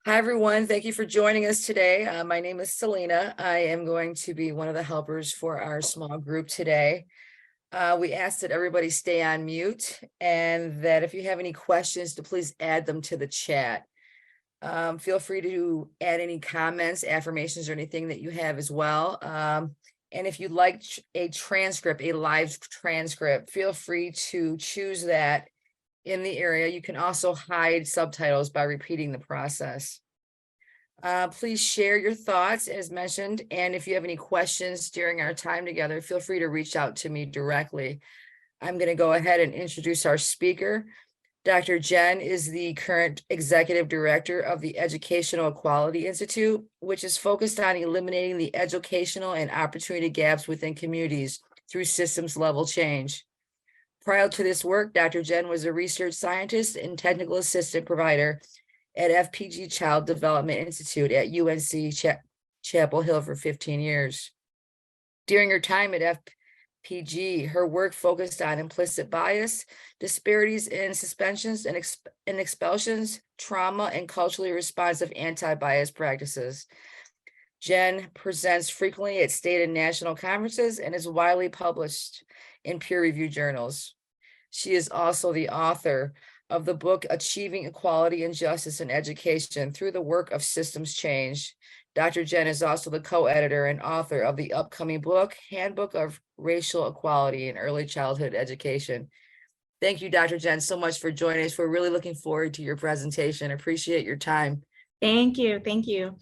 Hi, everyone. Thank you for joining us today. My name is Selena. I am going to be one of the helpers for our small group today. We ask that everybody stay on mute and that if you have any questions, to please add them to the chat. Feel free to add any comments, affirmations, or anything that you have as well. And if you'd like a transcript, a live transcript, feel free to choose that in the area. You can also hide subtitles by repeating the process. Please share your thoughts as mentioned, and if you have any questions during our time together, feel free to reach out to me directly. I'm going to go ahead and introduce our speaker. Dr. Jen is the current executive director of the Educational Equality Institute, which is focused on eliminating the educational and opportunity gaps within communities through systems level change. Prior to this work, Dr. Jen was a research scientist and technical assistant provider at FPG Child Development Institute at UNC Chapel Hill for 15 years. During her time at FPG, her work focused on implicit bias, disparities in suspensions and expulsions, trauma, and culturally responsive anti-bias practices. Jen presents frequently at state and national conferences and is widely published in peer-reviewed journals. She is also the author of the book Achieving Equality and Justice in Education Through the Work of Systems Change. Dr. Jen is also the co-editor and author of the upcoming book, Handbook of Racial Equality in Early Childhood Education. Thank you, Dr. Jen, so much for joining us. We're really looking forward to your presentation. Appreciate your time. Thank you. Thank you.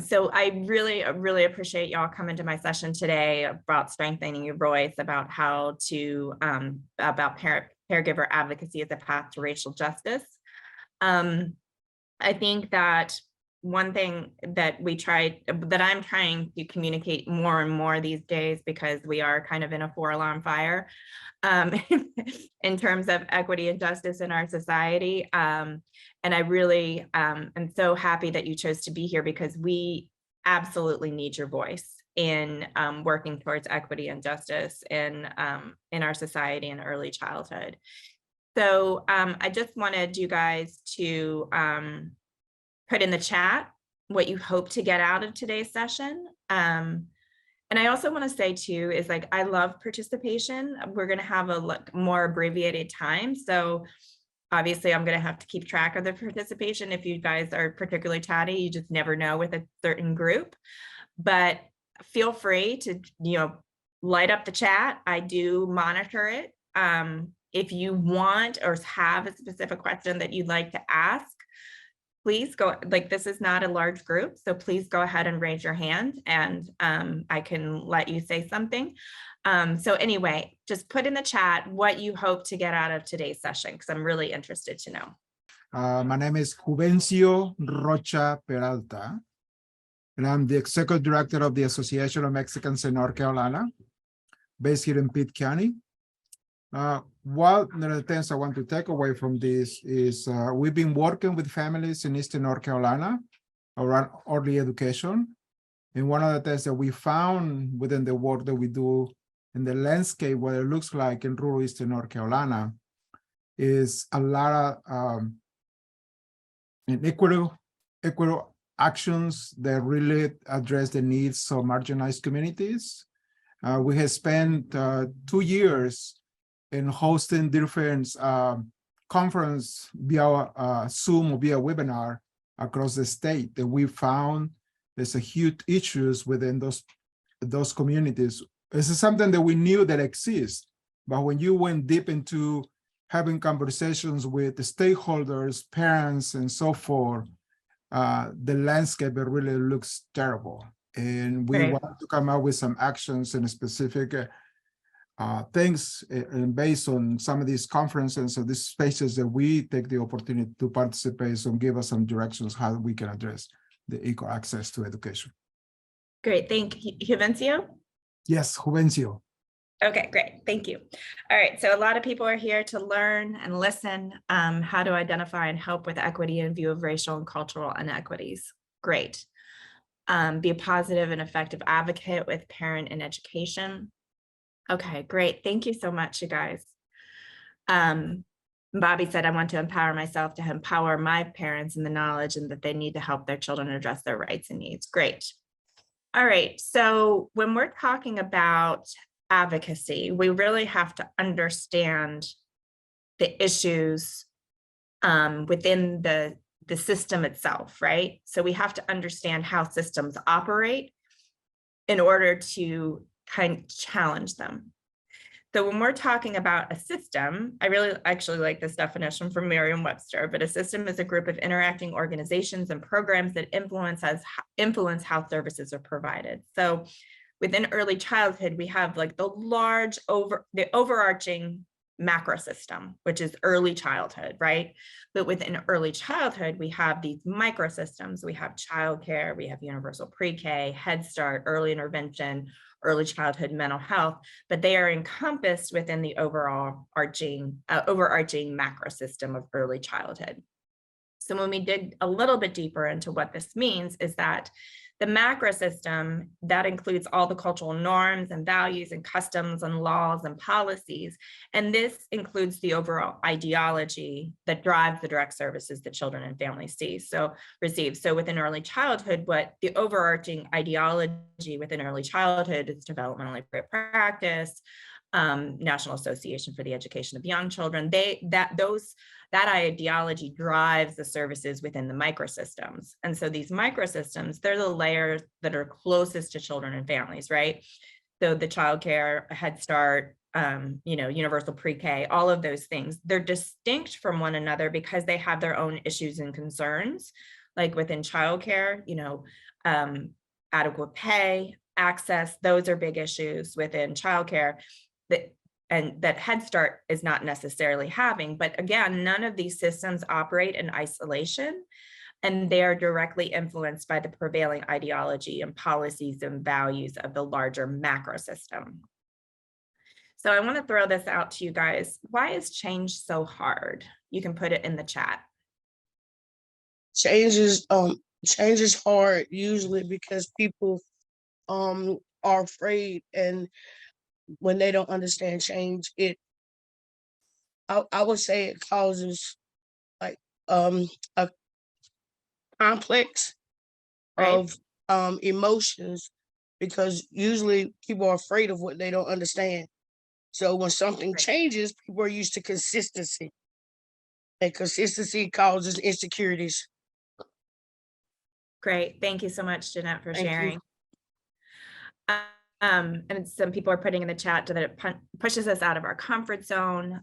So I really appreciate y'all coming to my session today about strengthening your voice, about how to, about caregiver advocacy as a path to racial justice. I think that one thing that I'm trying to communicate more and more these days, because we are kind of in a 4-alarm fire in terms of equity and justice in our society. And I really am so happy that you chose to be here, because we absolutely need your voice in working towards equity and justice in our society and early childhood. So I just wanted you guys to put in the chat what you hope to get out of today's session. And I also want to say too, is like, I love participation. We're going to have a more abbreviated time. So obviously I'm going to have to keep track of the participation. If you guys are particularly chatty, you just never know with a certain group, but feel free to, light up the chat. I do monitor it. If you want or have a specific question that you'd like to ask, please go, this is not a large group, so please go ahead and raise your hand and I can let you say something. So anyway, just put in the chat what you hope to get out of today's session, because I'm really interested to know. My name is Juvencio Rocha Peralta, and I'm the Executive Director of the Association of Mexicans in North Carolina, based here in Pitt County. One of the things I want to take away from this is we've been working with families in Eastern North Carolina around early education. And one of the things that we found within the work that we do in the landscape, what it looks like in rural Eastern North Carolina, is a lot of equitable actions that really address the needs of marginalized communities. We have spent 2 years in hosting different conference via Zoom or via webinar across the state, that we found there's a huge issues within those communities. This is something that we knew that exists, but when you went deep into having conversations with the stakeholders, parents, and so forth, the landscape really looks terrible. And we want to come out with some actions and specific things and based on some of these conferences or these spaces that we take the opportunity to participate and give us some directions how we can address the equal access to education. Great, thank you. Juvencio? Yes, Juvencio. Okay, great, thank you. All right, so a lot of people are here to learn and listen how to identify and help with equity in view of racial and cultural inequities. Great. Be a positive and effective advocate with parent and education. Okay, great. Thank you so much, you guys. Bobby said, I want to empower myself to empower my parents in the knowledge and that they need to help their children address their rights and needs. Great. All right. So when we're talking about advocacy, we really have to understand the issues within the system itself, right? So we have to understand how systems operate in order to kind of challenge them. So when we're talking about a system, I really actually like this definition from Merriam-Webster, but a system is a group of interacting organizations and programs that influence how services are provided. So within early childhood, we have like the overarching macro system, which is early childhood, right? But within early childhood, we have these microsystems. We have childcare, we have universal pre-K, Head Start, early intervention, early childhood mental health, but they are encompassed within the overarching macro system of early childhood. So when we dig a little bit deeper into what this means is that the macro system, that includes all the cultural norms and values and customs and laws and policies. And this includes the overall ideology that drives the direct services that children and families receive. So within early childhood, what the overarching ideology within early childhood is developmental appropriate practice, National Association for the Education of Young Children, that ideology drives the services within the microsystems. And so these microsystems, they're the layers that are closest to children and families, right? So the childcare, Head Start, universal pre-K, all of those things, they're distinct from one another because they have their own issues and concerns. Like within childcare, adequate pay, access, those are big issues within childcare that Head Start is not necessarily having. But again, none of these systems operate in isolation, and they are directly influenced by the prevailing ideology and policies and values of the larger macro system. So I want to throw this out to you guys. Why is change so hard? You can put it in the chat. Change is hard usually because people are afraid, and when they don't understand change, I would say it causes like a complex of emotions, because usually people are afraid of what they don't understand. So when something changes, people are used to consistency, and consistency causes insecurities. Great. Thank you so much, Jeanette, for Thank you. sharing. And some people are putting in the chat that it pushes us out of our comfort zone,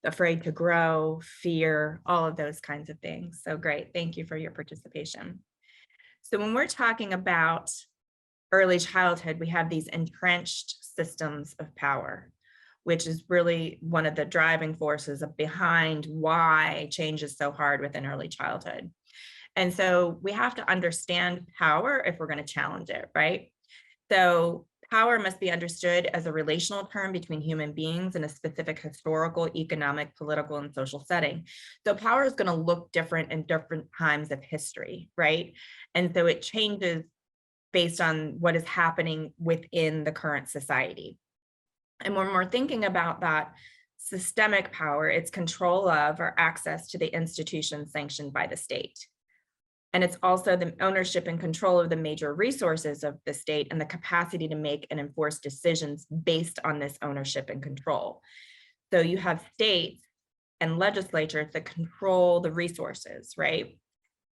afraid to grow, fear, all of those kinds of things. So great. Thank you for your participation. So when we're talking about early childhood, we have these entrenched systems of power, which is really one of the driving forces behind why change is so hard within early childhood. And so we have to understand power if we're going to challenge it, right? So power must be understood as a relational term between human beings in a specific historical, economic, political, and social setting. So power is going to look different in different times of history, right? And so it changes based on what is happening within the current society. And when we're thinking about that systemic power, it's control of or access to the institutions sanctioned by the state. And it's also the ownership and control of the major resources of the state and the capacity to make and enforce decisions based on this ownership and control. So you have states and legislatures that control the resources, right?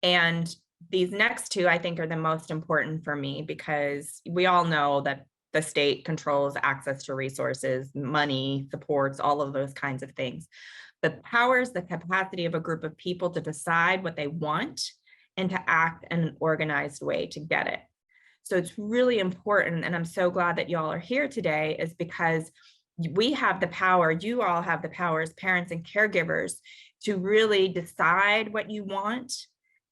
And these next two, I think, are the most important for me, because we all know that the state controls access to resources, money, supports, all of those kinds of things. But power is the capacity of a group of people to decide what they want and to act in an organized way to get it. So it's really important, and I'm so glad that y'all are here today, is because we have the power, you all have the power as parents and caregivers to really decide what you want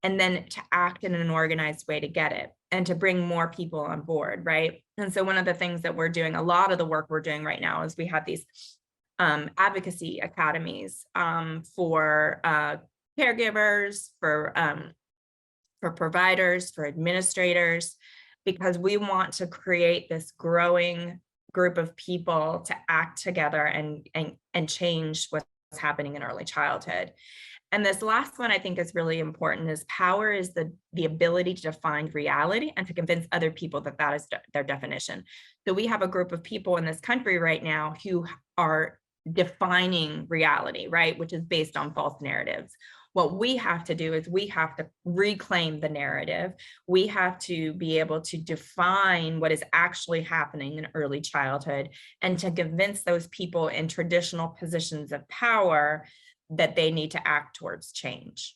and then to act in an organized way to get it and to bring more people on board, right? And so one of the things that we're doing, a lot of the work we're doing right now, is we have these advocacy academies for caregivers, for providers, for administrators, because we want to create this growing group of people to act together and change what's happening in early childhood. And this last one I think is really important, is power is the ability to define reality and to convince other people that that is their definition. So we have a group of people in this country right now who are defining reality, right, which is based on false narratives. What we have to do is we have to reclaim the narrative. We have to be able to define what is actually happening in early childhood and to convince those people in traditional positions of power that they need to act towards change.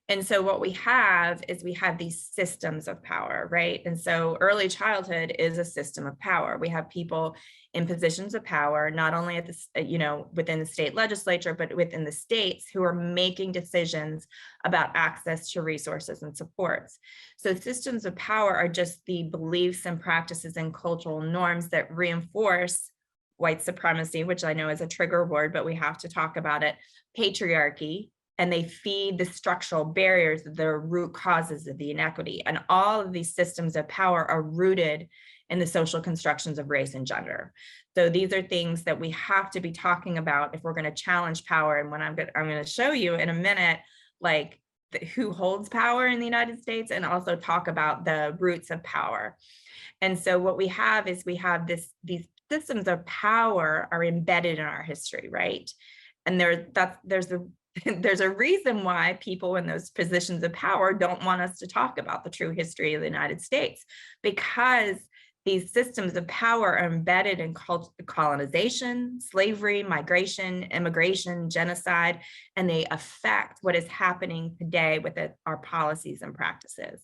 And so what we have is we have these systems of power, right? And so early childhood is a system of power. We have people in positions of power, not only at the, within the state legislature, but within the states, who are making decisions about access to resources and supports. So systems of power are just the beliefs and practices and cultural norms that reinforce white supremacy, which I know is a trigger word, but we have to talk about it, patriarchy, and they feed the structural barriers that are root causes of the inequity. And all of these systems of power are rooted in the social constructions of race and gender. So these are things that we have to be talking about if we're going to challenge power. And when I'm going to show you in a minute, like who holds power in the United States, and also talk about the roots of power. And so what we have is we have these systems of power are embedded in our history, right? And there's a reason why people in those positions of power don't want us to talk about the true history of the United States, because these systems of power are embedded in colonization, slavery, migration, immigration, genocide, and they affect what is happening today with our policies and practices.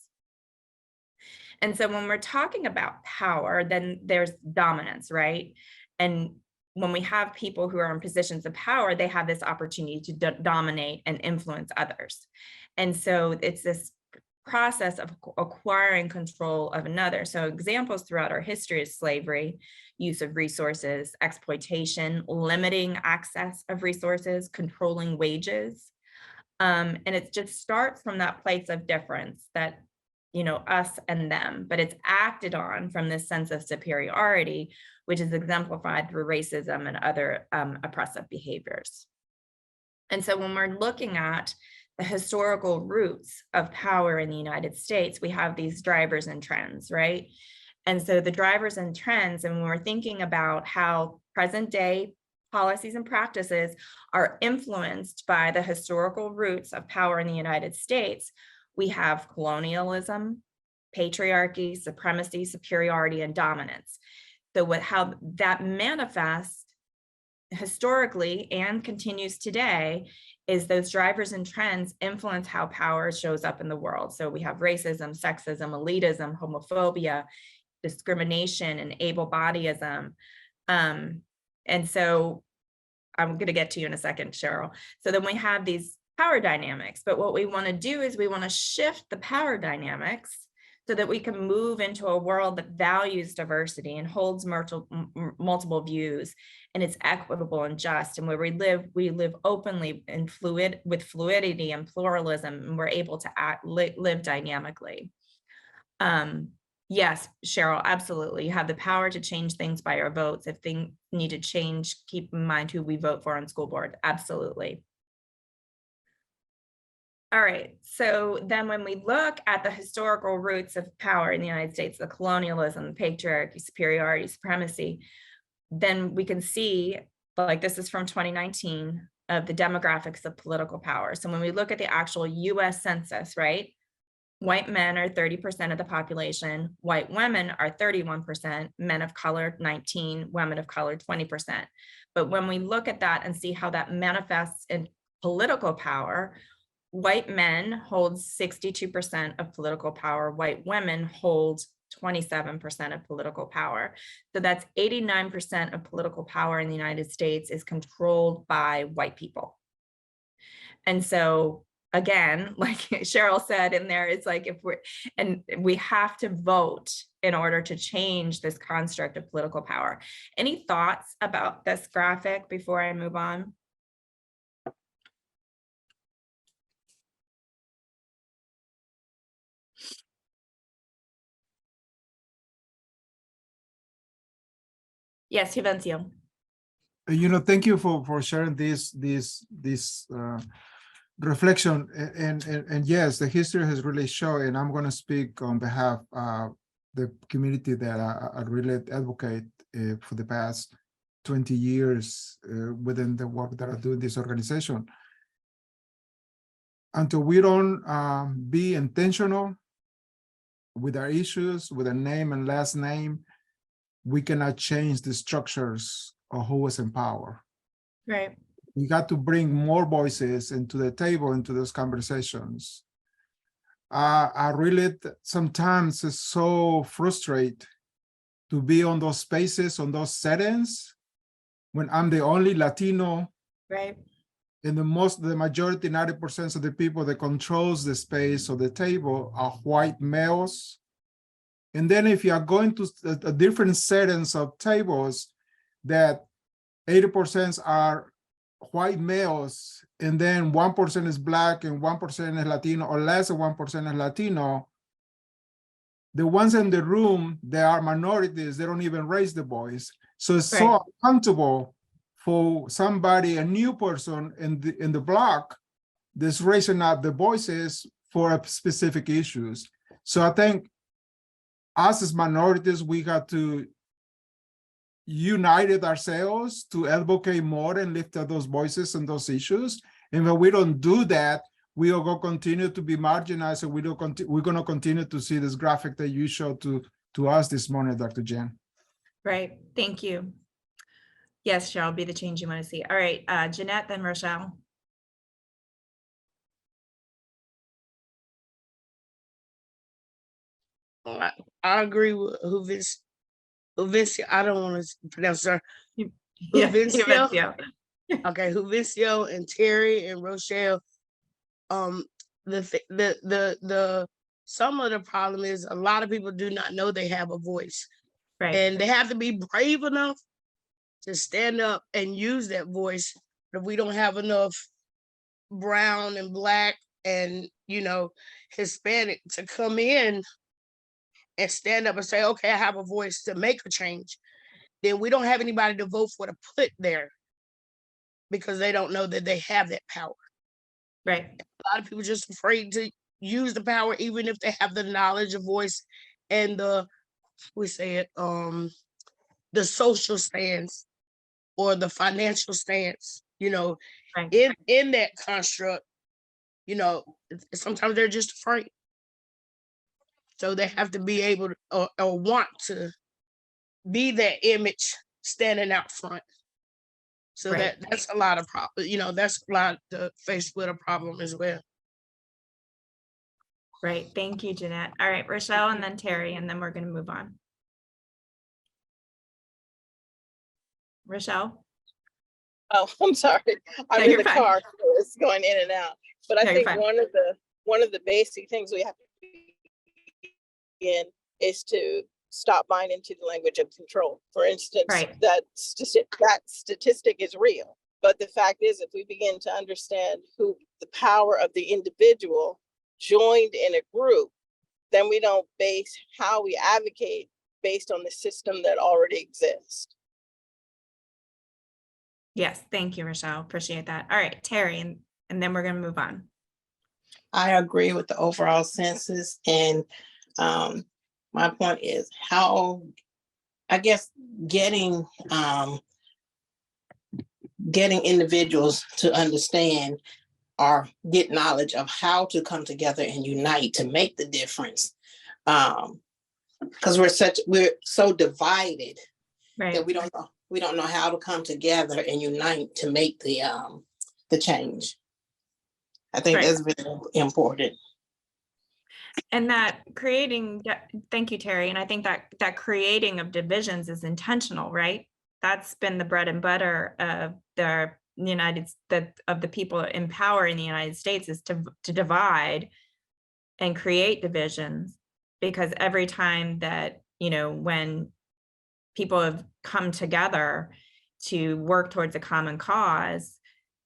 And so when we're talking about power, then there's dominance, right? And when we have people who are in positions of power, they have this opportunity to dominate and influence others. And so it's this process of acquiring control of another. So examples throughout our history is slavery, use of resources, exploitation, limiting access of resources, controlling wages. And it just starts from that place of difference that, us and them, but it's acted on from this sense of superiority, which is exemplified through racism and other oppressive behaviors. And so when we're looking at the historical roots of power in the United States, we have these drivers and trends, right? And so the drivers and trends, and when we're thinking about how present day policies and practices are influenced by the historical roots of power in the United States, we have colonialism, patriarchy, supremacy, superiority, and dominance. So how that manifests historically and continues today is those drivers and trends influence how power shows up in the world. So we have racism, sexism, elitism, homophobia, discrimination, and able-bodyism. And so I'm going to get to you in a second, Cheryl. So then we have these power dynamics, but what we want to do is we want to shift the power dynamics so that we can move into a world that values diversity and holds multiple views, and it's equitable and just, and where we live openly and with fluidity and pluralism, and we're able to live dynamically. Yes, Cheryl, absolutely. You have the power to change things by your votes. If things need to change, keep in mind who we vote for on school board. Absolutely. All right, so then when we look at the historical roots of power in the United States, the colonialism, the patriarchy, superiority, supremacy, then we can see, like this is from 2019, of the demographics of political power. So when we look at the actual US Census, right? White men are 30% of the population, white women are 31%, men of color 19%, women of color 20%. But when we look at that and see how that manifests in political power, white men hold 62% of political power, white women hold 27% of political power. So that's 89% of political power in the United States is controlled by white people. And so again, like Cheryl said in there, it's like we have to vote in order to change this construct of political power. Any thoughts about this graphic before I move on? Yes, Juvencio. Thank you for sharing this reflection. And yes, the history has really shown, and I'm going to speak on behalf of the community that I really advocate for the past 20 years within the work that I do in this organization. Until we don't be intentional with our issues, with a name and last name, we cannot change the structures of who is in power. Right. We got to bring more voices into the table, into those conversations. I really sometimes is so frustrated to be on those spaces, on those settings, when I'm the only Latino. Right. And the majority, 90% of the people that controls the space or the table are white males. And then if you are going to a different settings of tables, that 80% are white males, and then 1% is Black and 1% is Latino, or less than 1% is Latino, the ones in the room, they are minorities, they don't even raise the voice. So it's Right. so uncomfortable for somebody, a new person in the block that's raising up the voices for specific issues. So I think us as minorities, we got to unite ourselves to advocate more and lift up those voices and those issues. And when we don't do that, we are going to continue to be marginalized, and we're going to continue to see this graphic that you showed to us this morning, Dr. Jen. Right. Thank you. Yes, shall be the change you want to see. All right, Jeanette, then Rochelle. I agree with Juvencio. I don't want to pronounce her. Juvencio. Okay, Juvencio and Terry and Rochelle. The some of the problem is a lot of people do not know they have a voice, Right. and they have to be brave enough to stand up and use that voice. But if we don't have enough brown and Black and Hispanic to come in and stand up and say, okay, I have a voice to make a change, then we don't have anybody to vote for to put there, because they don't know that they have that power. Right. A lot of people just afraid to use the power, even if they have the knowledge, of voice, and the social stance or the financial stance, Right. in that construct, sometimes they're just afraid. So they have to be able to or want to be that image standing out front. So Right. that's a lot of problem. That's a lot to face with a problem as well. Right. Thank you, Jeanette. All right, Rochelle, and then Terry, and then we're going to move on. Rochelle? Oh, I'm sorry. I'm in the car, so it's going in and out. But I think one of the basic things we have to begin is to stop buying into the language of control. For instance, right. that statistic is real. But the fact is, if we begin to understand who the power of the individual joined in a group, then we don't base how we advocate based on the system that already exists. Yes, thank you, Rochelle. Appreciate that. All right, Terry, and then we're going to move on. I agree with the overall census, and my point is how, I guess, getting individuals to understand or get knowledge of how to come together and unite to make the difference. Because we're so divided, right, that we don't know how to come together and unite to make the change. I think right. that's really important. And that creating, thank you, Terry. And I think that creating of divisions is intentional, right? That's been the bread and butter of the of the people in power in the United States, is to divide and create divisions. Because every time that, when people have come together to work towards a common cause,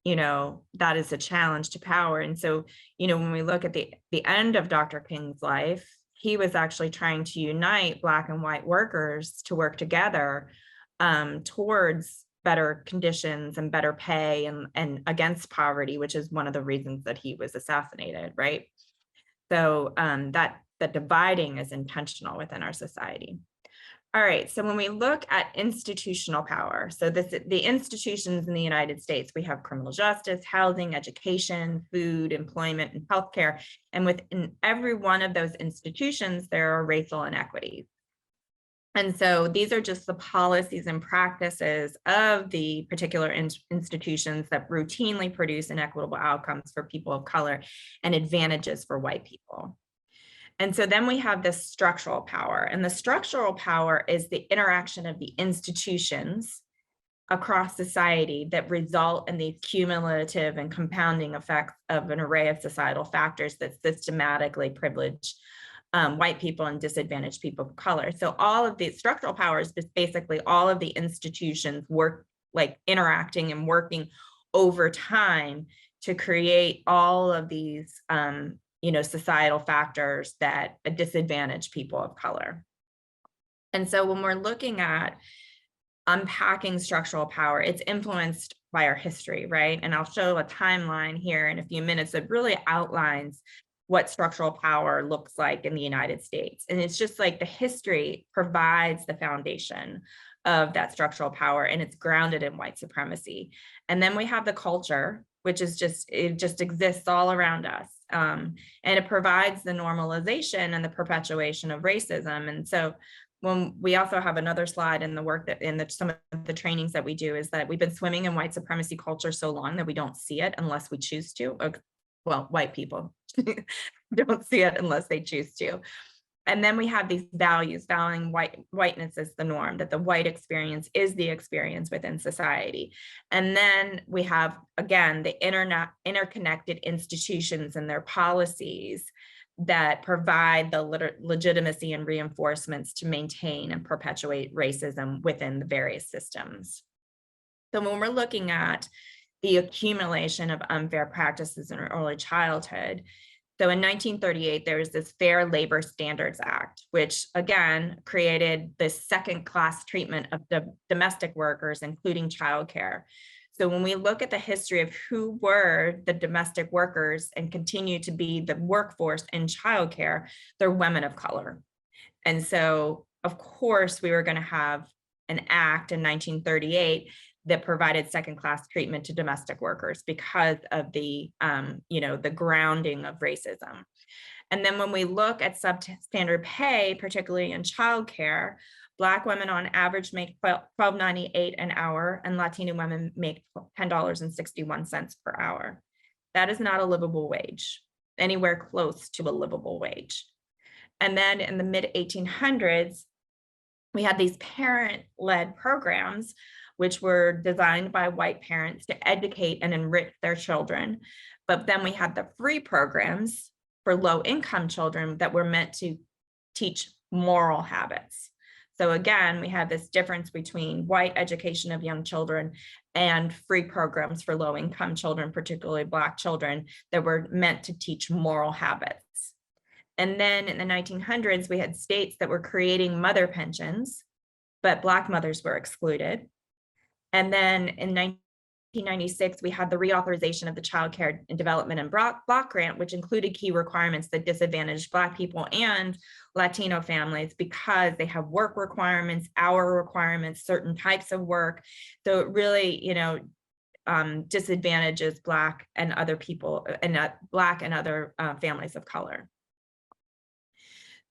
that is a challenge to power. And so, when we look at the end of Dr. King's life, he was actually trying to unite Black and white workers to work together towards better conditions and better pay and against poverty, which is one of the reasons that he was assassinated, right? So that dividing is intentional within our society. All right, so when we look at institutional power, so the institutions in the United States, we have criminal justice, housing, education, food, employment, and healthcare. And within every one of those institutions, there are racial inequities. And so these are just the policies and practices of the particular institutions that routinely produce inequitable outcomes for people of color and advantages for white people. And so then we have this structural power, and the structural power is the interaction of the institutions across society that result in the cumulative and compounding effects of an array of societal factors that systematically privilege white people and disadvantaged people of color. So all of these structural powers is basically all of the institutions work like interacting and working over time to create all of these societal factors that disadvantage people of color. And so when we're looking at unpacking structural power, it's influenced by our history, right? And I'll show a timeline here in a few minutes that really outlines what structural power looks like in the United States. And it's just like the history provides the foundation of that structural power, and it's grounded in white supremacy. And then we have the culture, which is it just exists all around us. And it provides the normalization and the perpetuation of racism. And so when we also have another slide in the work that some of the trainings that we do is that we've been swimming in white supremacy culture so long that we don't see it unless we choose to. Well, white people don't see it unless they choose to. And then we have these values, valuing whiteness as the norm, that the white experience is the experience within society. And then we have, again, the interconnected institutions and their policies that provide the legitimacy and reinforcements to maintain and perpetuate racism within the various systems. So when we're looking at the accumulation of unfair practices in early childhood, so in 1938, there was this Fair Labor Standards Act, which again created this second-class treatment of the domestic workers, including childcare. So when we look at the history of who were the domestic workers and continue to be the workforce in childcare, they're women of color. And so, of course, we were going to have an act in 1938 that provided second-class treatment to domestic workers because of the, the grounding of racism. And then when we look at substandard pay, particularly in childcare, Black women on average make $12.98 an hour, and Latino women make $10.61 per hour. That is not a livable wage, anywhere close to a livable wage. And then in the mid-1800s, we had these parent-led programs which were designed by white parents to educate and enrich their children. But then we had the free programs for low-income children that were meant to teach moral habits. So again, we have this difference between white education of young children and free programs for low-income children, particularly Black children, that were meant to teach moral habits. And then in the 1900s, we had states that were creating mother pensions, but Black mothers were excluded. And then in 1996, we had the reauthorization of the Child Care and Development and Block Grant, which included key requirements that disadvantaged Black people and Latino families because they have work requirements, hour requirements, certain types of work. So it really, disadvantages Black and other people, and Black and other families of color.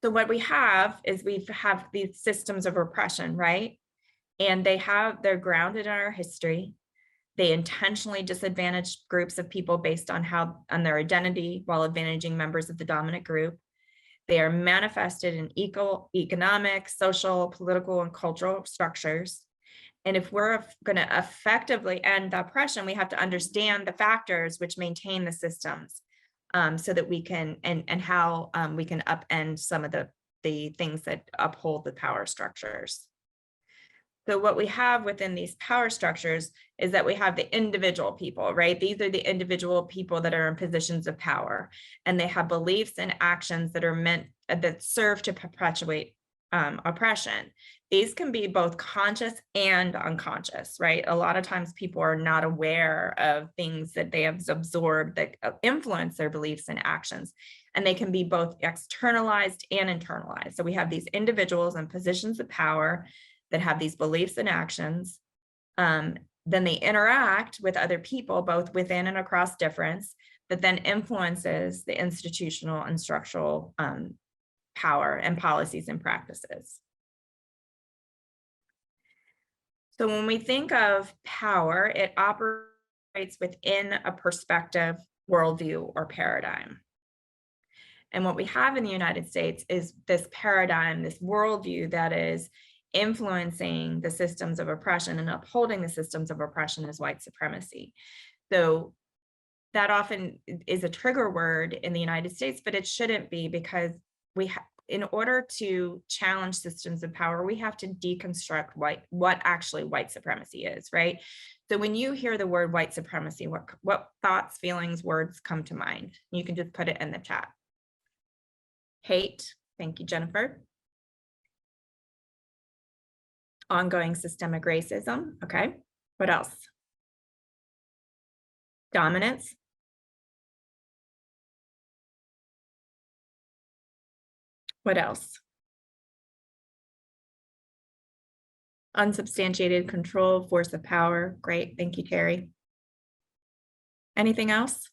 So what we have is we have these systems of oppression, right? And they're grounded in our history. They intentionally disadvantage groups of people based on their identity while advantaging members of the dominant group. They are manifested in economic, social, political, and cultural structures. And if we're going to effectively end the oppression, we have to understand the factors which maintain the systems so that we can, and how we can upend some of the things that uphold the power structures. So what we have within these power structures is that we have the individual people, right? These are the individual people that are in positions of power, and they have beliefs and actions that are that serve to perpetuate oppression. These can be both conscious and unconscious, right? A lot of times people are not aware of things that they have absorbed that influence their beliefs and actions. And they can be both externalized and internalized. So we have these individuals in positions of power that have these beliefs and actions. Then they interact with other people, both within and across difference, that then influences the institutional and structural power and policies and practices. So when we think of power, it operates within a perspective, worldview, or paradigm. And what we have in the United States is this paradigm, this worldview that is influencing the systems of oppression and upholding the systems of oppression as white supremacy. So that often is a trigger word in the United States, but it shouldn't be, because in order to challenge systems of power, we have to deconstruct what actually white supremacy is, right? So when you hear the word white supremacy, what thoughts, feelings, words come to mind? You can just put it in the chat. Hate, thank you, Jennifer. Ongoing systemic racism, okay. What else? Dominance. What else? Unsubstantiated control, force of power. Great, thank you, Terry. Anything else?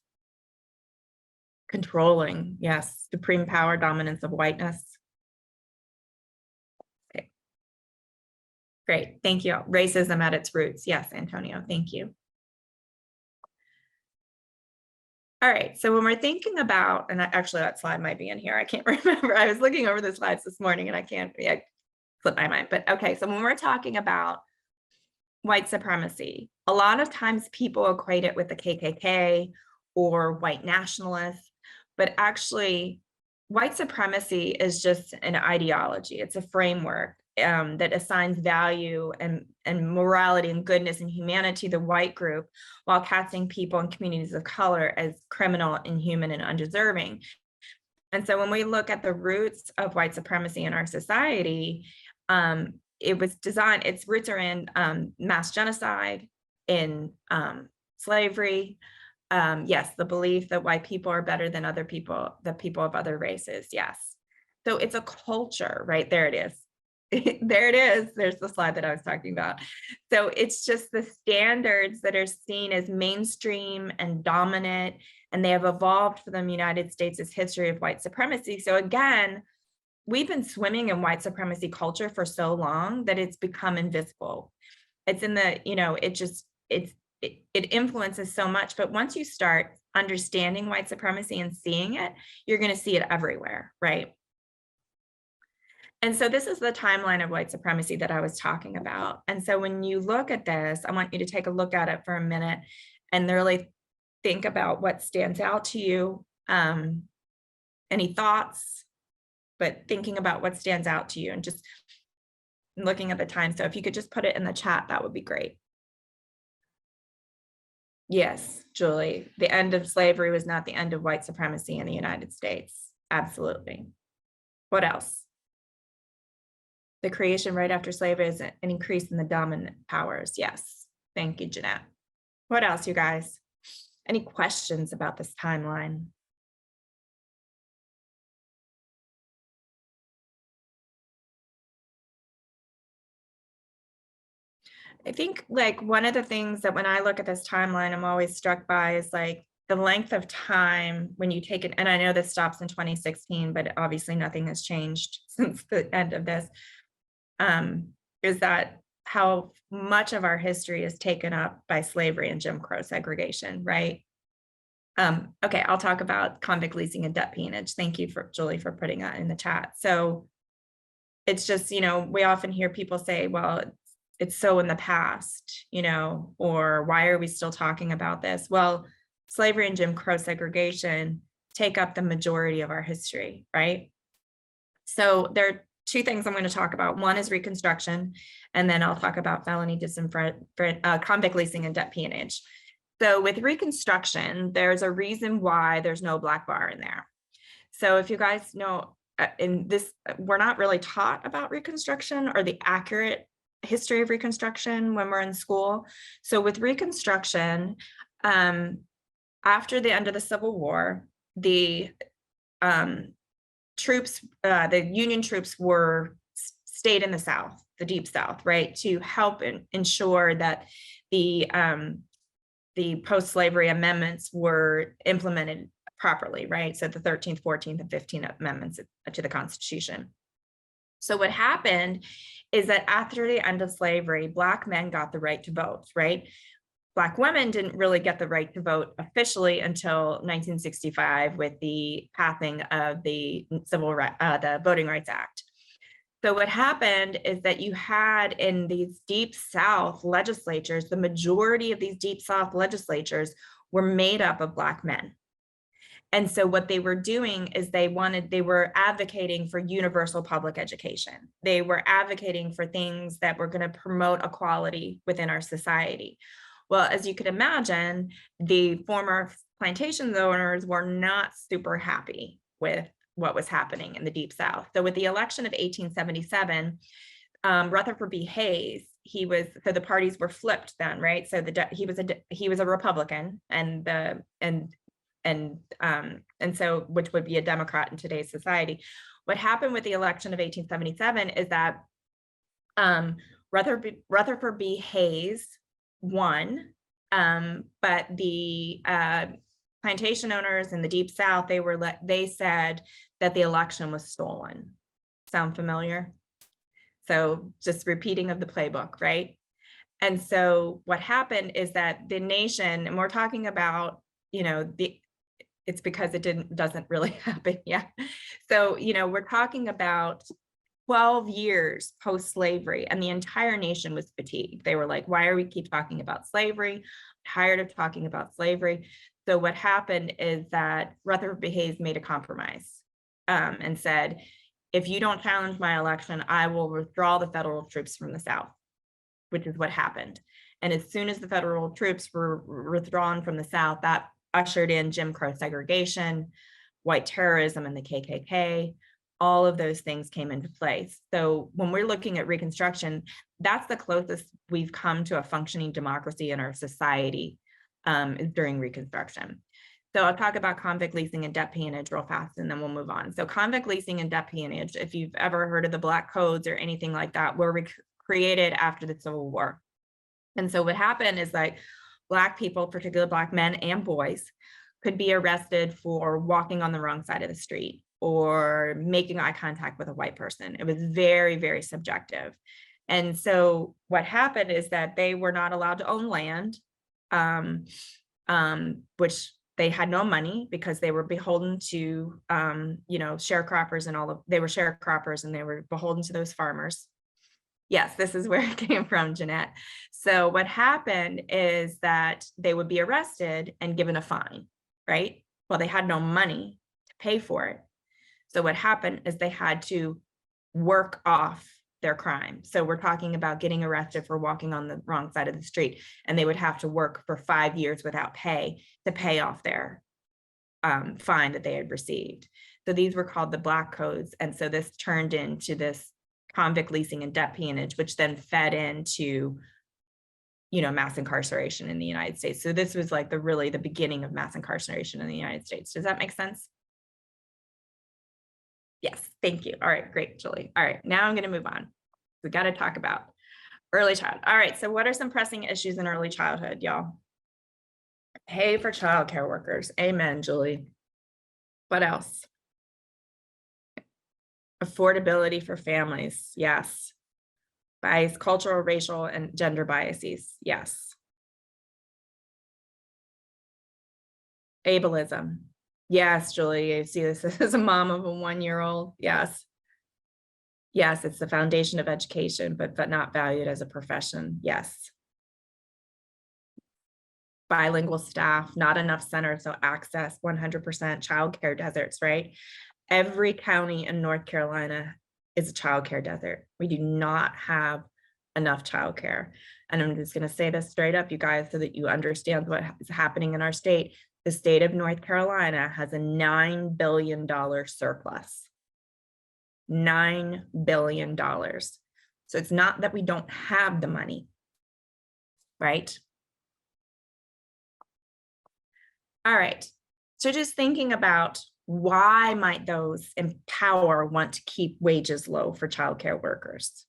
Controlling, yes. Supreme power, dominance of whiteness. Okay. Great, thank you. Racism at its roots. Yes, Antonio, thank you. All right, so when we're thinking about, and actually that slide might be in here, I can't remember. I was looking over the slides this morning and I slipped my mind, but okay. So when we're talking about white supremacy, a lot of times people equate it with the KKK or white nationalists, but actually white supremacy is just an ideology. It's a framework that assigns value and morality and goodness and humanity to the white group, while casting people and communities of color as criminal, inhuman, and undeserving. And so when we look at the roots of white supremacy in our society, it was designed, its roots are in mass genocide, in slavery, yes, the belief that white people are better than other people, the people of other races, yes. So it's a culture, right? There it is. There it is. There's the slide that I was talking about. So it's just the standards that are seen as mainstream and dominant, and they have evolved from the United States' history of white supremacy. So again, we've been swimming in white supremacy culture for so long that it's become invisible. It's in the, it influences so much, but once you start understanding white supremacy and seeing it, you're going to see it everywhere, right? And so this is the timeline of white supremacy that I was talking about. And so when you look at this, I want you to take a look at it for a minute and really think about what stands out to you. Any thoughts, but thinking about what stands out to you and just looking at the time. So if you could just put it in the chat, that would be great. Yes, Julie, the end of slavery was not the end of white supremacy in the United States. Absolutely. What else? The creation right after slavery is an increase in the dominant powers. Yes. Thank you, Jeanette. What else, you guys? Any questions about this timeline? I think like one of the things that when I look at this timeline, I'm always struck by is like the length of time when you take it, and I know this stops in 2016, but obviously nothing has changed since the end of this, is that how much of our history is taken up by slavery and Jim Crow segregation, right? Okay, I'll talk about convict leasing and debt peonage. Thank you, Julie, for putting that in the chat. So it's just, we often hear people say, well, it's so in the past, or why are we still talking about this? Well, slavery and Jim Crow segregation take up the majority of our history, right? So there are two things I'm going to talk about. One is Reconstruction, and then I'll talk about felony convict leasing and debt peonage. So with Reconstruction, there's a reason why there's no black bar in there. So if you guys know, in this, we're not really taught about Reconstruction or the accurate history of Reconstruction when we're in school. So with Reconstruction, after the end of the Civil War, the troops, the Union troops stayed in the South, the Deep South, right, to help ensure that the post-slavery amendments were implemented properly, right? So the 13th, 14th, and 15th amendments to the Constitution. So what happened is that after the end of slavery, Black men got the right to vote, right? Black women didn't really get the right to vote officially until 1965 with the passing of the the Voting Rights Act. So what happened is that you had in these Deep South legislatures, the majority of these Deep South legislatures were made up of Black men. And so what they were doing is they were advocating for universal public education. They were advocating for things that were going to promote equality within our society. Well, as you could imagine, the former plantation owners were not super happy with what was happening in the Deep South. So with the election of 1877, Rutherford B. Hayes, so the parties were flipped then, right? So he was a Republican, and so which would be a Democrat in today's society. What happened with the election of 1877 is that Rutherford B. Hayes won, but the plantation owners in the Deep South, they said that the election was stolen. Sound familiar? So just repeating of the playbook, right? And so what happened is that the nation, and we're talking about, it's because it doesn't really happen yet. So, we're talking about 12 years post-slavery, and the entire nation was fatigued. They were like, why are we keep talking about slavery? I'm tired of talking about slavery. So what happened is that Rutherford B. Hayes made a compromise and said, if you don't challenge my election, I will withdraw the federal troops from the South, which is what happened. And as soon as the federal troops were withdrawn from the South, that ushered in Jim Crow segregation, white terrorism, and the KKK. All of those things came into place. So when we're looking at Reconstruction, that's the closest we've come to a functioning democracy in our society during Reconstruction. So I'll talk about convict leasing and debt peonage real fast, and then we'll move on. So convict leasing and debt peonage, if you've ever heard of the Black Codes or anything like that, were created after the Civil War. And so what happened is like Black people, particularly Black men and boys, could be arrested for walking on the wrong side of the street or making eye contact with a white person. It was very, very subjective. And so what happened is that they were not allowed to own land, which they had no money because they were beholden to, sharecroppers and they were sharecroppers and they were beholden to those farmers. Yes, this is where it came from, Jeanette. So what happened is that they would be arrested and given a fine, right? Well, they had no money to pay for it. So what happened is they had to work off their crime. So we're talking about getting arrested for walking on the wrong side of the street, and they would have to work for 5 years without pay to pay off their fine that they had received. So these were called the Black Codes. And so this turned into this convict leasing and debt peonage, which then fed into, mass incarceration in the United States. So this was like the beginning of mass incarceration in the United States. Does that make sense? Yes, thank you. All right, great, Julie. All right, now I'm going to move on. We got to talk about early childhood. All right, so what are some pressing issues in early childhood, y'all? Pay for childcare workers. Amen, Julie. What else? Affordability for families. Yes. Bias, cultural, racial, and gender biases. Yes. Ableism. Yes, Julie, you see this as a mom of a 1-year-old. Yes. Yes, it's the foundation of education, but not valued as a profession. Yes. Bilingual staff, not enough centers, so access 100% childcare deserts, right? Every county in North Carolina is a childcare desert. We do not have enough childcare. And I'm just going to say this straight up, you guys, so that you understand what is happening in our state. The state of North Carolina has a $9 billion surplus. $9 billion. So it's not that we don't have the money, right? All right, so just thinking about why might those in power want to keep wages low for childcare workers?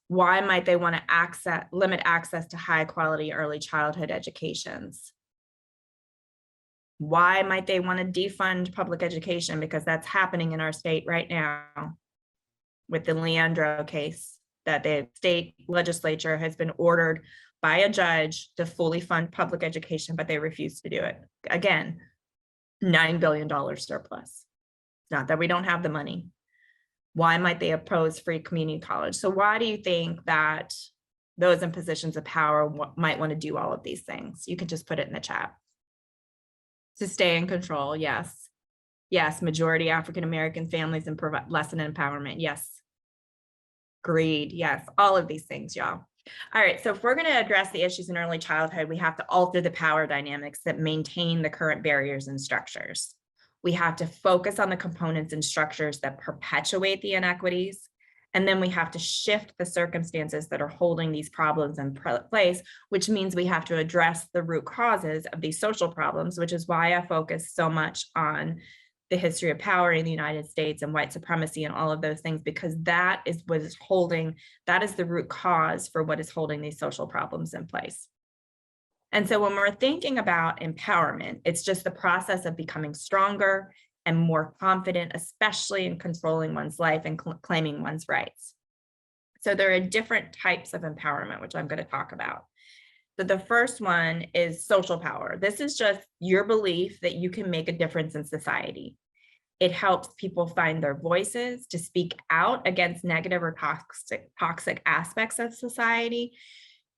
Why might they want to limit access to high quality early childhood educations? Why might they want to defund public education? Because that's happening in our state right now with the Leandro case, that the state legislature has been ordered by a judge to fully fund public education, but they refuse to do it. Again, $9 billion surplus. Not that we don't have the money. Why might they oppose free community college? So why do you think that those in positions of power might want to do all of these things? You can just put it in the chat. To stay in control, yes. Yes, majority African-American families and provide lesson empowerment, yes. Greed, yes, all of these things, y'all. All right, so if we're going to address the issues in early childhood, we have to alter the power dynamics that maintain the current barriers and structures. We have to focus on the components and structures that perpetuate the inequities. And then we have to shift the circumstances that are holding these problems in place, which means we have to address the root causes of these social problems, which is why I focus so much on the history of power in the United States and white supremacy and all of those things, because that is what is holding, that is the root cause for what is holding these social problems in place. And so when we're thinking about empowerment, it's just the process of becoming stronger and more confident, especially in controlling one's life and claiming one's rights. So there are different types of empowerment, which I'm going to talk about. So the first one is social power. This is just your belief that you can make a difference in society. It helps people find their voices, to speak out against negative or toxic aspects of society.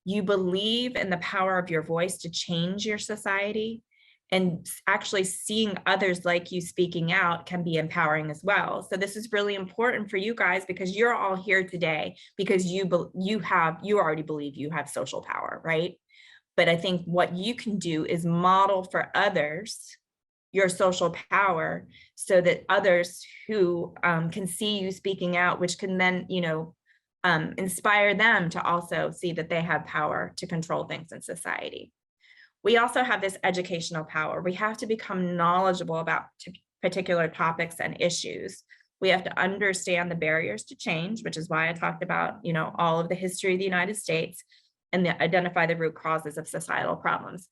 You believe in the power of your voice to change your society, and actually seeing others like you speaking out can be empowering as well. So this is really important for you guys, because you're all here today because you already believe you have social power, right? But I think what you can do is model for others your social power, so that others who can see you speaking out, which can then, inspire them to also see that they have power to control things in society. We also have this educational power. We have to become knowledgeable about particular topics and issues. We have to understand the barriers to change, which is why I talked about, all of the history of the United States, and identify the root causes of societal problems.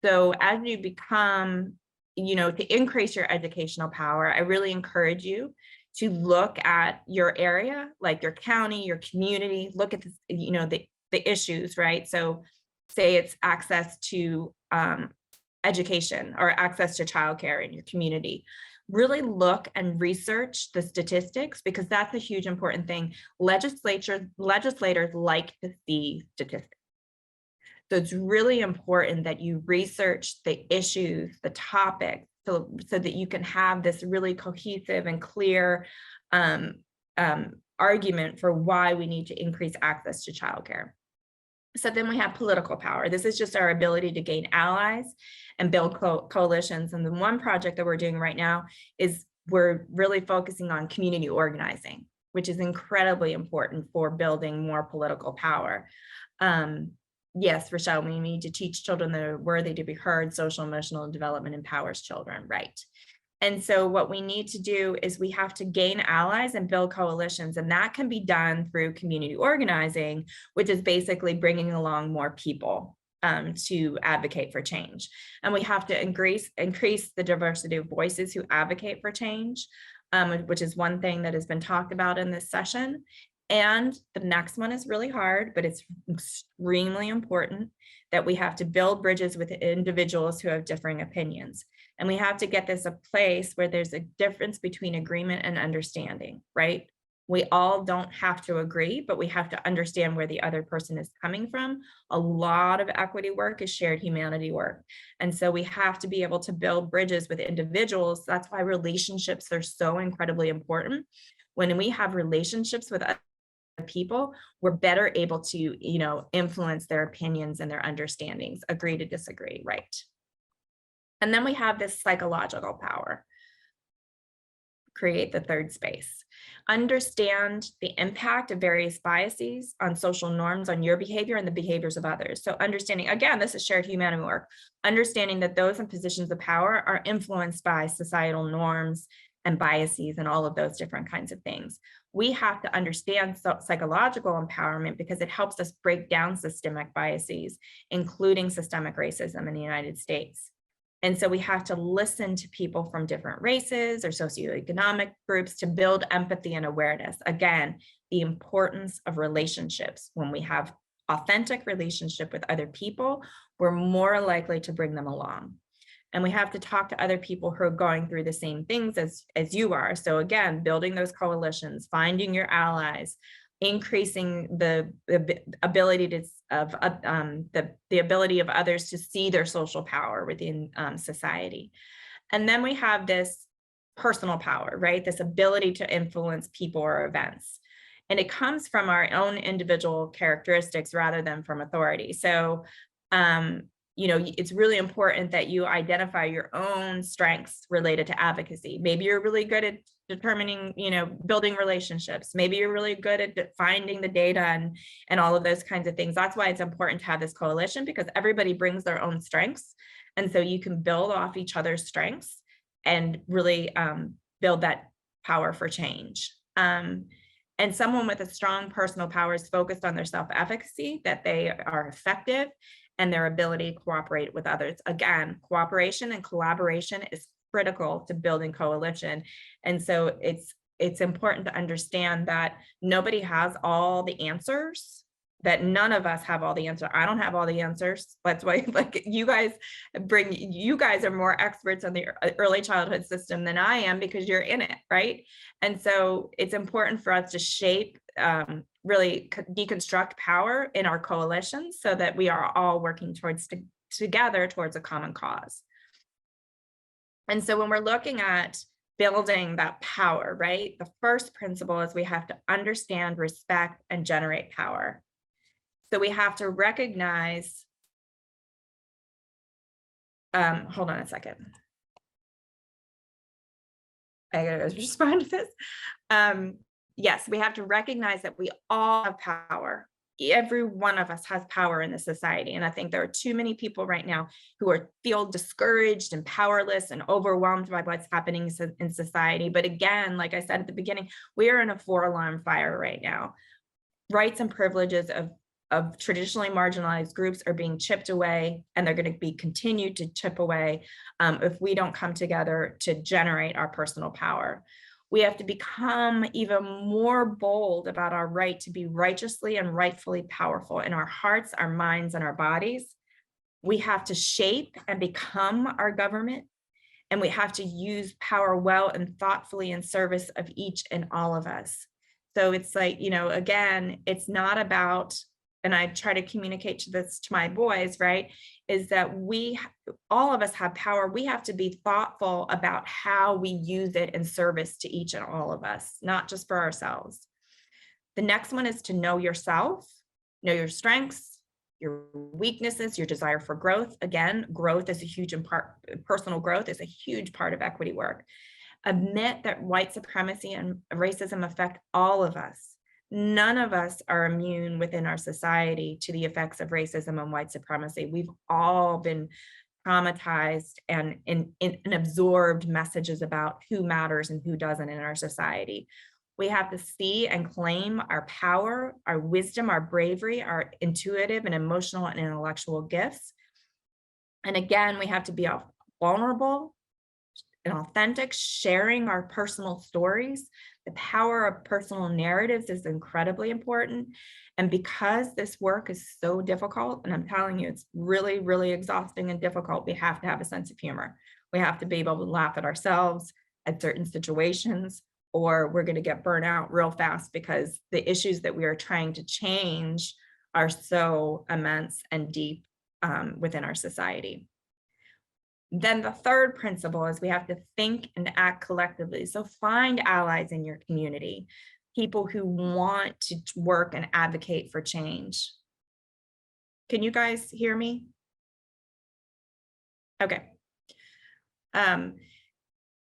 So as you become, to increase your educational power, I really encourage you to look at your area, like your county, your community, look at the issues, right? So say it's access to education or access to childcare in your community. Really look and research the statistics, because that's a huge important thing. Legislators like to see statistics. So it's really important that you research the issues, the topics, so that you can have this really cohesive and clear argument for why we need to increase access to childcare. So then we have political power. This is just our ability to gain allies and build coalitions. And the one project that we're doing right now is we're really focusing on community organizing, which is incredibly important for building more political power. Yes, Rochelle, we need to teach children that are worthy to be heard. Social emotional development empowers children, right? And so what we need to do is we have to gain allies and build coalitions, and that can be done through community organizing, which is basically bringing along more people to advocate for change. And we have to increase the diversity of voices who advocate for change, which is one thing that has been talked about in this session. And the next one is really hard, but it's extremely important, that we have to build bridges with individuals who have differing opinions. And we have to get this a place where there's a difference between agreement and understanding, right? We all don't have to agree, but we have to understand where the other person is coming from. A lot of equity work is shared humanity work. And so we have to be able to build bridges with individuals. That's why relationships are so incredibly important. When we have relationships with other people, we're better able to, influence their opinions and their understandings, agree to disagree, right? And then we have this psychological power. create the third space. Understand the impact of various biases on social norms on your behavior and the behaviors of others. So understanding, again, this is shared humanity work, understanding that those in positions of power are influenced by societal norms and biases and all of those different kinds of things. We have to understand psychological empowerment because it helps us break down systemic biases, including systemic racism in the United States. And so we have to listen to people from different races or socioeconomic groups to build empathy and awareness. Again, the importance of relationships. When we have authentic relationship with other people, we're more likely to bring them along. And we have to talk to other people who are going through the same things as you are. So again, building those coalitions, finding your allies, increasing the ability the ability of others to see their social power within society. And then we have this personal power, right? This ability to influence people or events. And it comes from our own individual characteristics rather than from authority. So, you know, it's really important that you identify your own strengths related to advocacy. Maybe you're really good at determining, you know, building relationships. Maybe you're really good at finding the data and all of those kinds of things. That's why it's important to have this coalition, because everybody brings their own strengths. And so you can build off each other's strengths and really build that power for change. And someone with a strong personal power is focused on their self-efficacy, that they are effective, and their ability to cooperate with others. Again, cooperation and collaboration is critical to building coalition. And so it's important to understand that nobody has all the answers, that none of us have all the answers. I don't have all the answers. That's why, like, you guys are more experts on the early childhood system than I am, because you're in it, right? And so it's important for us to shape, really deconstruct power in our coalitions so that we are all working together towards a common cause. And so when we're looking at building that power, right, the first principle is we have to understand, respect, and generate power. So we have to recognize, hold on a second. I gotta respond to this. Yes, we have to recognize that we all have power. Every one of us has power in the society. And I think there are too many people right now who feel discouraged and powerless and overwhelmed by what's happening in society. But again, like I said at the beginning, we are in a 4-alarm fire right now. Rights and privileges of traditionally marginalized groups are being chipped away, and they're going to be continued to chip away if we don't come together to generate our personal power. We have to become even more bold about our right to be righteously and rightfully powerful in our hearts, our minds, and our bodies. We have to shape and become our government, and we have to use power well and thoughtfully in service of each and all of us. So it's like, you know, again, it's not about, and I try to communicate to my boys, right, is that all of us have power. We have to be thoughtful about how we use it in service to each and all of us, not just for ourselves. The next one is to know yourself, know your strengths, your weaknesses, your desire for growth. Again, growth is a huge part, personal growth is a huge part of equity work. Admit that white supremacy and racism affect all of us. None of us are immune within our society to the effects of racism and white supremacy. We've all been traumatized and absorbed messages about who matters and who doesn't in our society. We have to see and claim our power, our wisdom, our bravery, our intuitive and emotional and intellectual gifts. And again, we have to be vulnerable and authentic, sharing our personal stories. The power of personal narratives is incredibly important. And because this work is so difficult, and I'm telling you, it's really, really exhausting and difficult, we have to have a sense of humor. We have to be able to laugh at ourselves at certain situations, or we're going to get burnt out real fast, because the issues that we are trying to change are so immense and deep within our society. Then the third principle is we have to think and act collectively. So find allies in your community, people who want to work and advocate for change. Can you guys hear me? Okay.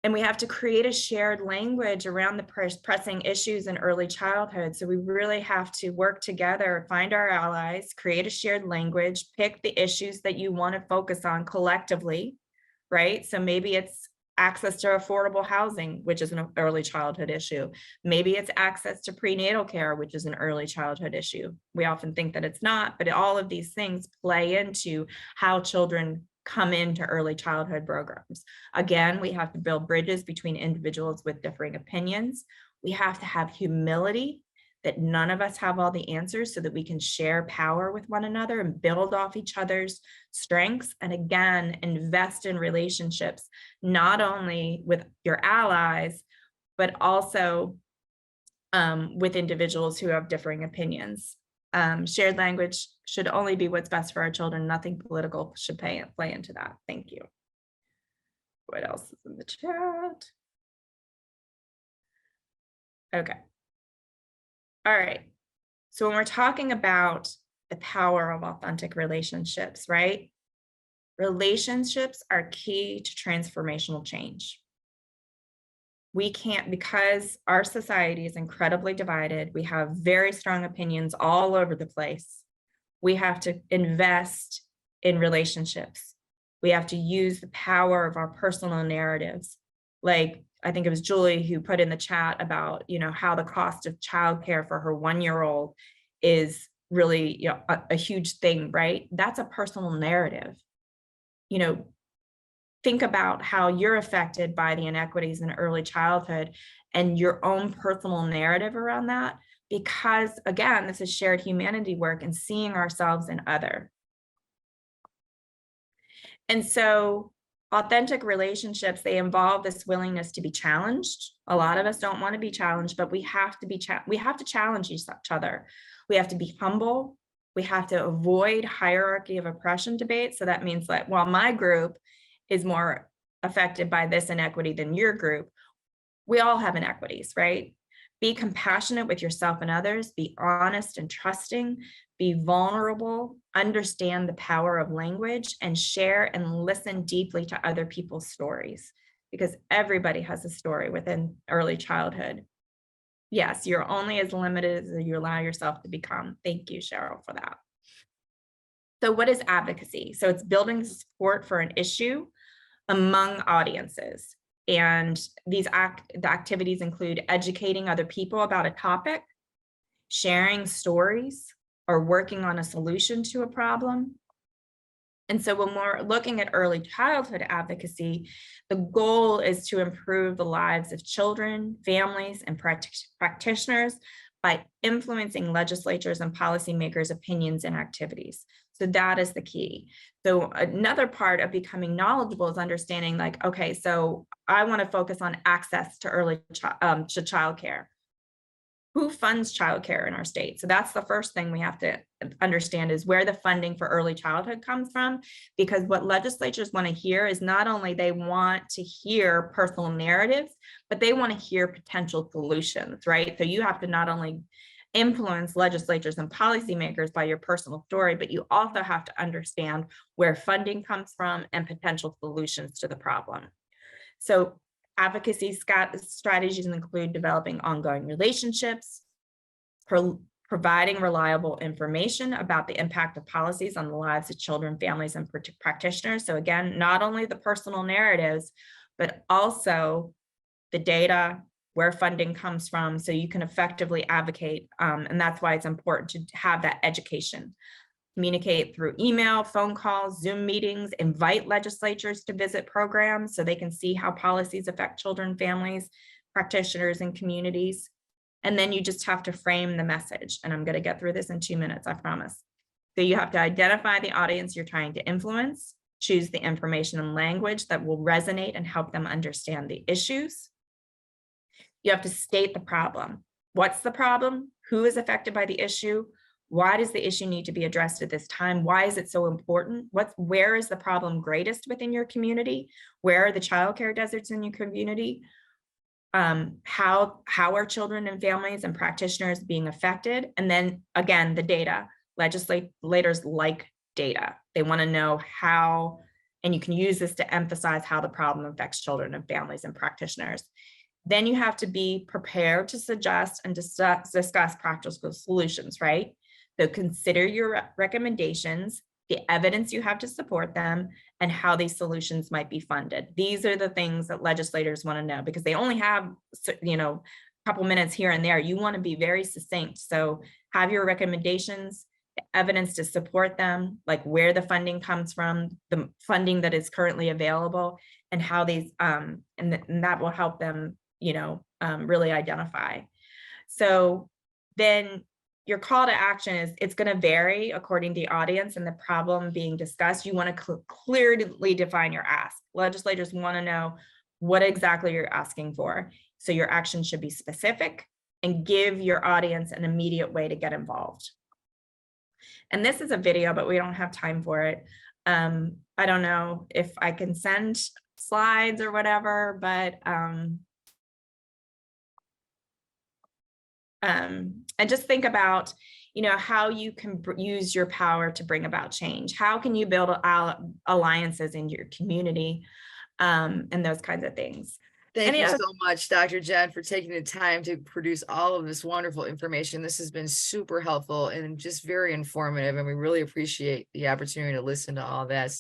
And we have to create a shared language around the pressing issues in early childhood. So we really have to work together, find our allies, create a shared language, pick the issues that you want to focus on collectively, right? So maybe it's access to affordable housing, which is an early childhood issue. Maybe it's access to prenatal care, which is an early childhood issue. We often think that it's not, but all of these things play into how children come into early childhood programs. Again, we have to build bridges between individuals with differing opinions. We have to have humility that none of us have all the answers so that we can share power with one another and build off each other's strengths. And again, invest in relationships, not only with your allies, but also with individuals who have differing opinions. Shared language should only be what's best for our children. Nothing political should play into that. Thank you. What else is in the chat? Okay. All right. So when we're talking about the power of authentic relationships, right? Relationships are key to transformational change. We can't, because our society is incredibly divided. We have very strong opinions all over the place. We have to invest in relationships. We have to use the power of our personal narratives. Like, I think it was Julie who put in the chat about, how the cost of childcare for her 1-year-old is really, a huge thing, right? That's a personal narrative. Think about how you're affected by the inequities in early childhood and your own personal narrative around that, because again, this is shared humanity work and seeing ourselves in other. And so authentic relationships, they involve this willingness to be challenged. A lot of us don't want to be challenged, but we have to challenge each other. We have to be humble. We have to avoid hierarchy of oppression debates. So that means that while my group is more affected by this inequity than your group, we all have inequities, right? Be compassionate with yourself and others, be honest and trusting, be vulnerable, understand the power of language, and share and listen deeply to other people's stories, because everybody has a story within early childhood. Yes, you're only as limited as you allow yourself to become. Thank you, Cheryl, for that. So what is advocacy? So it's building support for an issue among audiences. And the activities include educating other people about a topic, sharing stories, or working on a solution to a problem. And so when we're looking at early childhood advocacy, the goal is to improve the lives of children, families, and practitioners by influencing legislatures and policymakers' opinions and activities. So that is the key. So another part of becoming knowledgeable is understanding, like, okay, so I want to focus on access to early childcare. Who funds childcare in our state? So that's the first thing we have to understand, is where the funding for early childhood comes from, because what legislatures want to hear is not only they want to hear personal narratives, but they want to hear potential solutions, right? So you have to not only influence legislatures and policymakers by your personal story, but you also have to understand where funding comes from and potential solutions to the problem. So advocacy strategies include developing ongoing relationships, providing reliable information about the impact of policies on the lives of children, families, and practitioners. So again, not only the personal narratives, but also the data, where funding comes from, so you can effectively advocate. And that's why it's important to have that education. Communicate through email, phone calls, Zoom meetings, invite legislatures to visit programs so they can see how policies affect children, families, practitioners, and communities. And then you just have to frame the message. And I'm going to get through this in 2 minutes, I promise. So you have to identify the audience you're trying to influence, choose the information and language that will resonate and help them understand the issues. You have to state the problem. What's the problem? Who is affected by the issue? Why does the issue need to be addressed at this time? Why is it so important? Where is the problem greatest within your community? Where are the childcare deserts in your community? How are children and families and practitioners being affected? And then again, the data. Legislators like data. They want to know how And you can use this to emphasize how the problem affects children and families and practitioners. Then you have to be prepared to suggest and discuss practical solutions, right? So consider your recommendations, the evidence you have to support them, and how these solutions might be funded. These are the things that legislators want to know, because they only have, a couple minutes here and there. You want to be very succinct. So have your recommendations, the evidence to support them, like where the funding comes from, the funding that is currently available, and how these, and that will help them, really identify. So then your call to action is, it's going to vary according to the audience and the problem being discussed. You want to clearly define your ask. Legislators want to know what exactly you're asking for. So your action should be specific and give your audience an immediate way to get involved. And this is a video, but we don't have time for it. I don't know if I can send slides or whatever, but and just think about, how you can use your power to bring about change. How can you build alliances in your community, and those kinds of things. Thank you so much, Dr. Jen, for taking the time to produce all of this wonderful information. This has been super helpful and just very informative, and we really appreciate the opportunity to listen to all this.